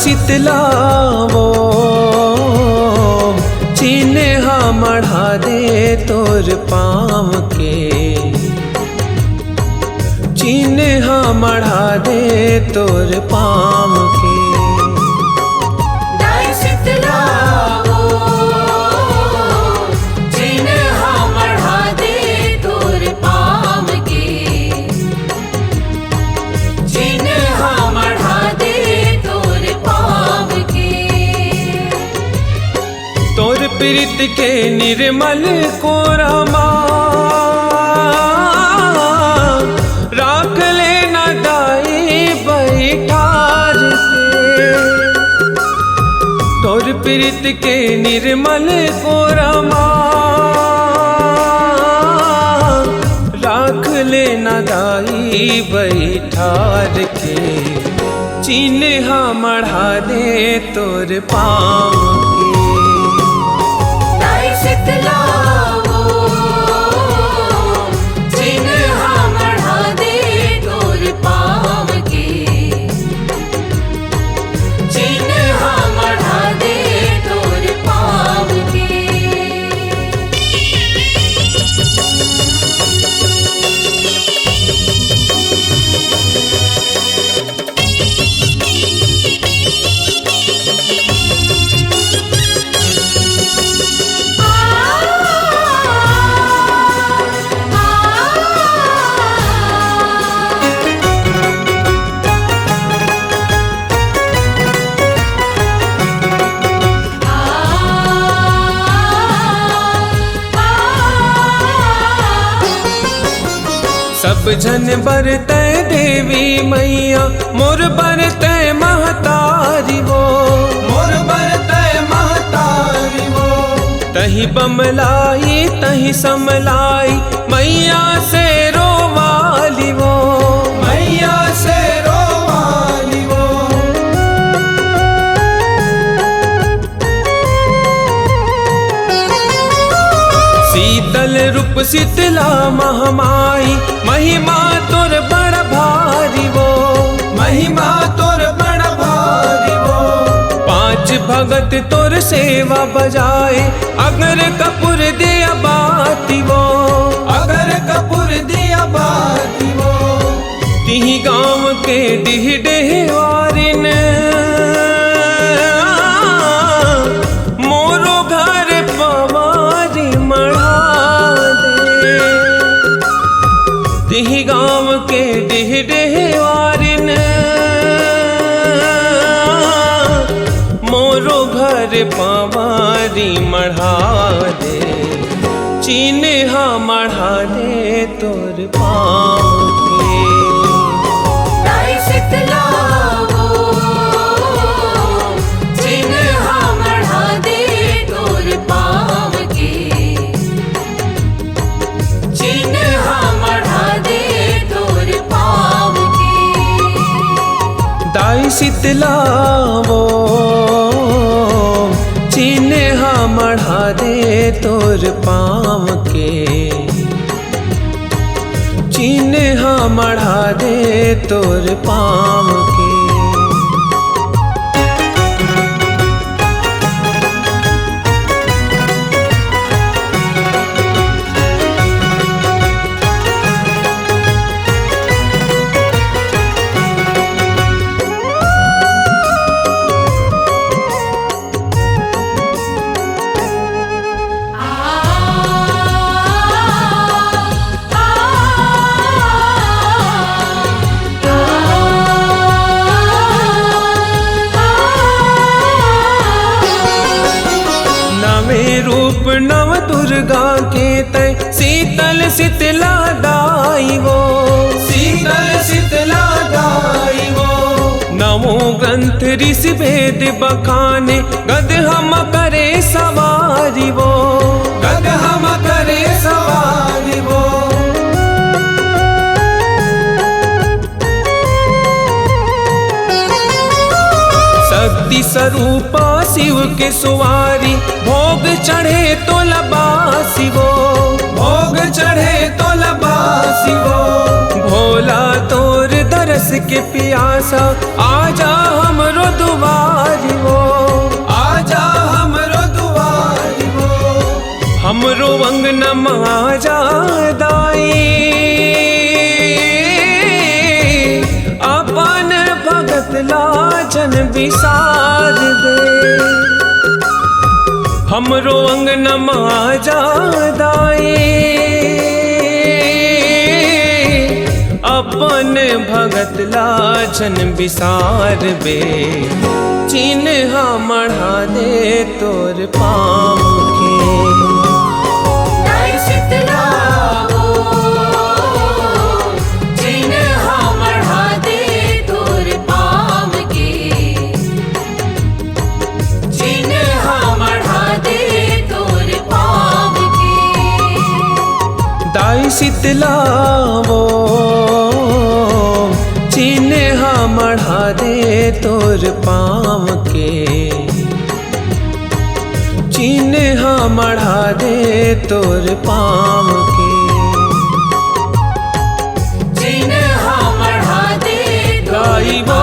शीतला वो चिन्हा मढ़ा दे तोर पाँव के, चिन्हा मढ़ा दे तोर पाँव के। दाई शीतला वो चिन्हा मढ़ा दे तोर पाँव के, चिन्हा मढ़ा दे तोर पाँव के। तोर प्रीत के निर्मल कोरमा राख लेना दाई बैठार के। तोर प्रीत के निर्मल कोरमा राख लेना दाई बैठार के। चिन्हा मढ़ा दे तोर पाँव के। दाई शीतला वो चिन्हा मढ़ा दे तोर पाँव के, चिन्हा मढ़ा दे तोर पाँव के। सब जन बरतै देवी मैया मोर बरतै महतारी वो, मोर बरतै महतारी वो। तही बमलाई तही समलाई मैया से रोवाली वो, मैया से रोवाली वो। शीतल रूप शीतला महामाई महिमा तोर बड़ भारी वो, महिमा तोर बड़ भारी वो। पांच भगत तोर सेवा बजाए अगर कपूर दिया बाती वो, अगर कपूर दिया बाती वो। तिही गाँव के डिह डेहवारिन मोरो घर पवारी मढ़ा दे। तिही गाँव के डिह डेहवारिन मोरो घर पवारी मढ़ा दे। चिन्हा मढ़ा दे तोर पाँव के। दाई शीतला वो चिन्हा मढ़ा दे तोर पाँव के, चिन्हा मढ़ा दे तोर पाँव के। दाई शीतला वो चिन्हा मढ़ा दे तोर पाँव के, चिन्हा मढ़ा दे तोर पाँव के। रूप नव दुर्गा के तय शीतल शीतला दाई वो, शीतल शीतला दाई वो। नवो ग्रंथ ऋषि वेद बखाने गद हम करे सवारी वो, गद हम करे सवारी वो। शक्ति स्वरूपा शिव के सुवारी भोग चढ़े तो लबासी वो, भोग चढ़े तो लबासी वो। भोला तोर दरस के पियासा आजा हमरो दुआ नमा जादाई अपन भगत लाजन विसार दे हमरो अंगनमा जादाई अपन भगत लाजन विसार बे चिन्ह मढ़ा दे तोर पाँव के दाई शीतला वो चिन्ह मढ़ा दे तोर पाँव के चिन्ह मढ़ा दे तोर पाँव के दाई शीतला वो चिन्ह मढ़ा दे तोर पाँव के चिन्ह मढ़ा दे तोर पाँव के चिन्ह मढ़ा दे तोर गाई वो